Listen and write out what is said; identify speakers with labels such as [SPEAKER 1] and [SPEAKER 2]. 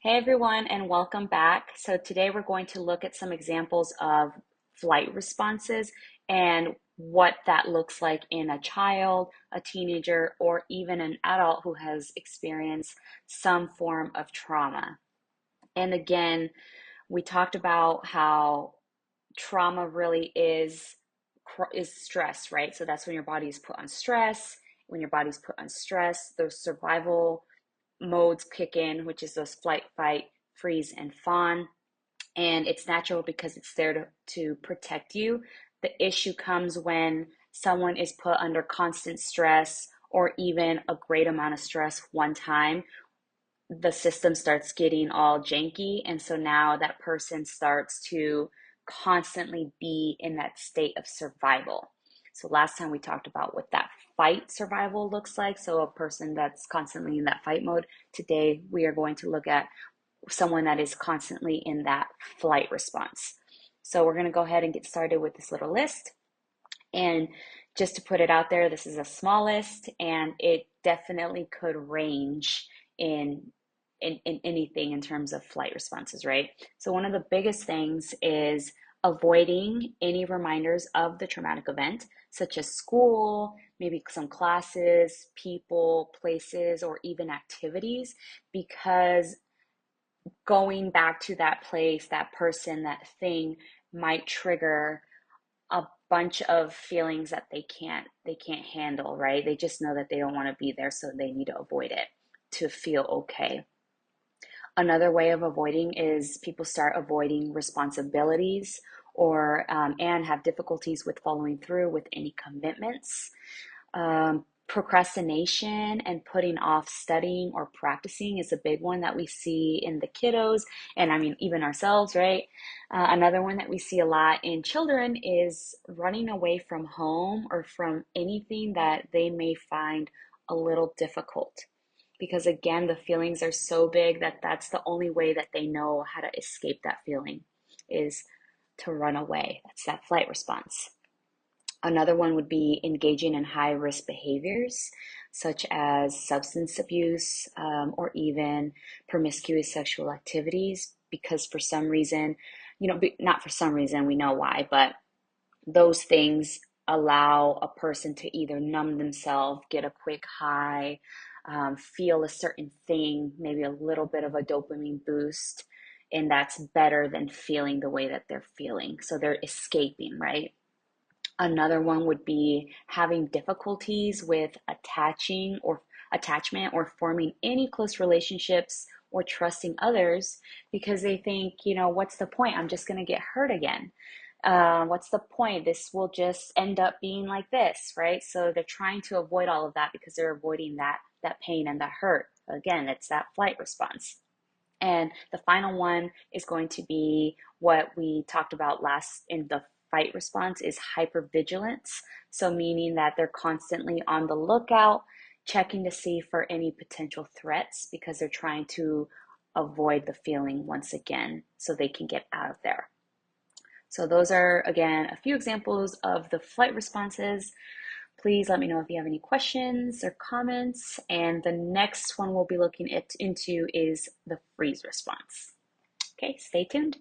[SPEAKER 1] Hey everyone, and welcome back. So today we're going to look at some examples of flight responses and what that looks like in a child, a teenager, or even an adult who has experienced some form of trauma. And again, we talked about how trauma really is stress, right? So that's when your body is put on stress. When your body's put on stress, those survival modes kick in, which is those flight, fight, freeze, and fawn. And it's natural because it's there to protect you. The issue comes when someone is put under constant stress or even a great amount of stress one time. The system starts getting all janky. And so now that person starts to constantly be in that state of survival. So last time we talked about what that fight survival looks like. So a person that's constantly in that fight mode. Today we are going to look at someone that is constantly in that flight response. So we're going to go ahead and get started with this little list. And just to put it out there, this is a small list and it definitely could range in in anything in terms of flight responses, right? So one of the biggest things is avoiding any reminders of the traumatic event, such as school, maybe some classes, people, places, or even activities, because going back to that place, that person, that thing might trigger a bunch of feelings that they can't handle, right? They just know that they don't want to be there, so they need to avoid it to feel okay. Another way of avoiding is people start avoiding responsibilities or and have difficulties with following through with any commitments. Procrastination and putting off studying or practicing is a big one that we see in the kiddos, and I mean, even ourselves, right? Another one that we see a lot in children is running away from home or from anything that they may find a little difficult. Because again, the feelings are so big that that's the only way that they know how to escape that feeling is to run away. That's that flight response. Another one would be engaging in high risk behaviors, such as substance abuse or even promiscuous sexual activities, because for some reason, not for some reason, we know why, but those things allow a person to either numb themselves, get a quick high, feel a certain thing, maybe a little bit of a dopamine boost, and that's better than feeling the way that they're feeling. So they're escaping, right? Another one would be having difficulties with attachment or forming any close relationships or trusting others because they think, what's the point? I'm just going to get hurt again. What's the point? This will just end up being like this, right? So they're trying to avoid all of that because they're avoiding that pain and that hurt. Again, it's that flight response. And the final one is going to be what we talked about last in the fight response is hypervigilance. So meaning that they're constantly on the lookout, checking to see for any potential threats because they're trying to avoid the feeling once again so they can get out of there. So those are, again, a few examples of the flight responses. Please let me know if you have any questions or comments. And the next one we'll be looking into is the freeze response. Okay, stay tuned.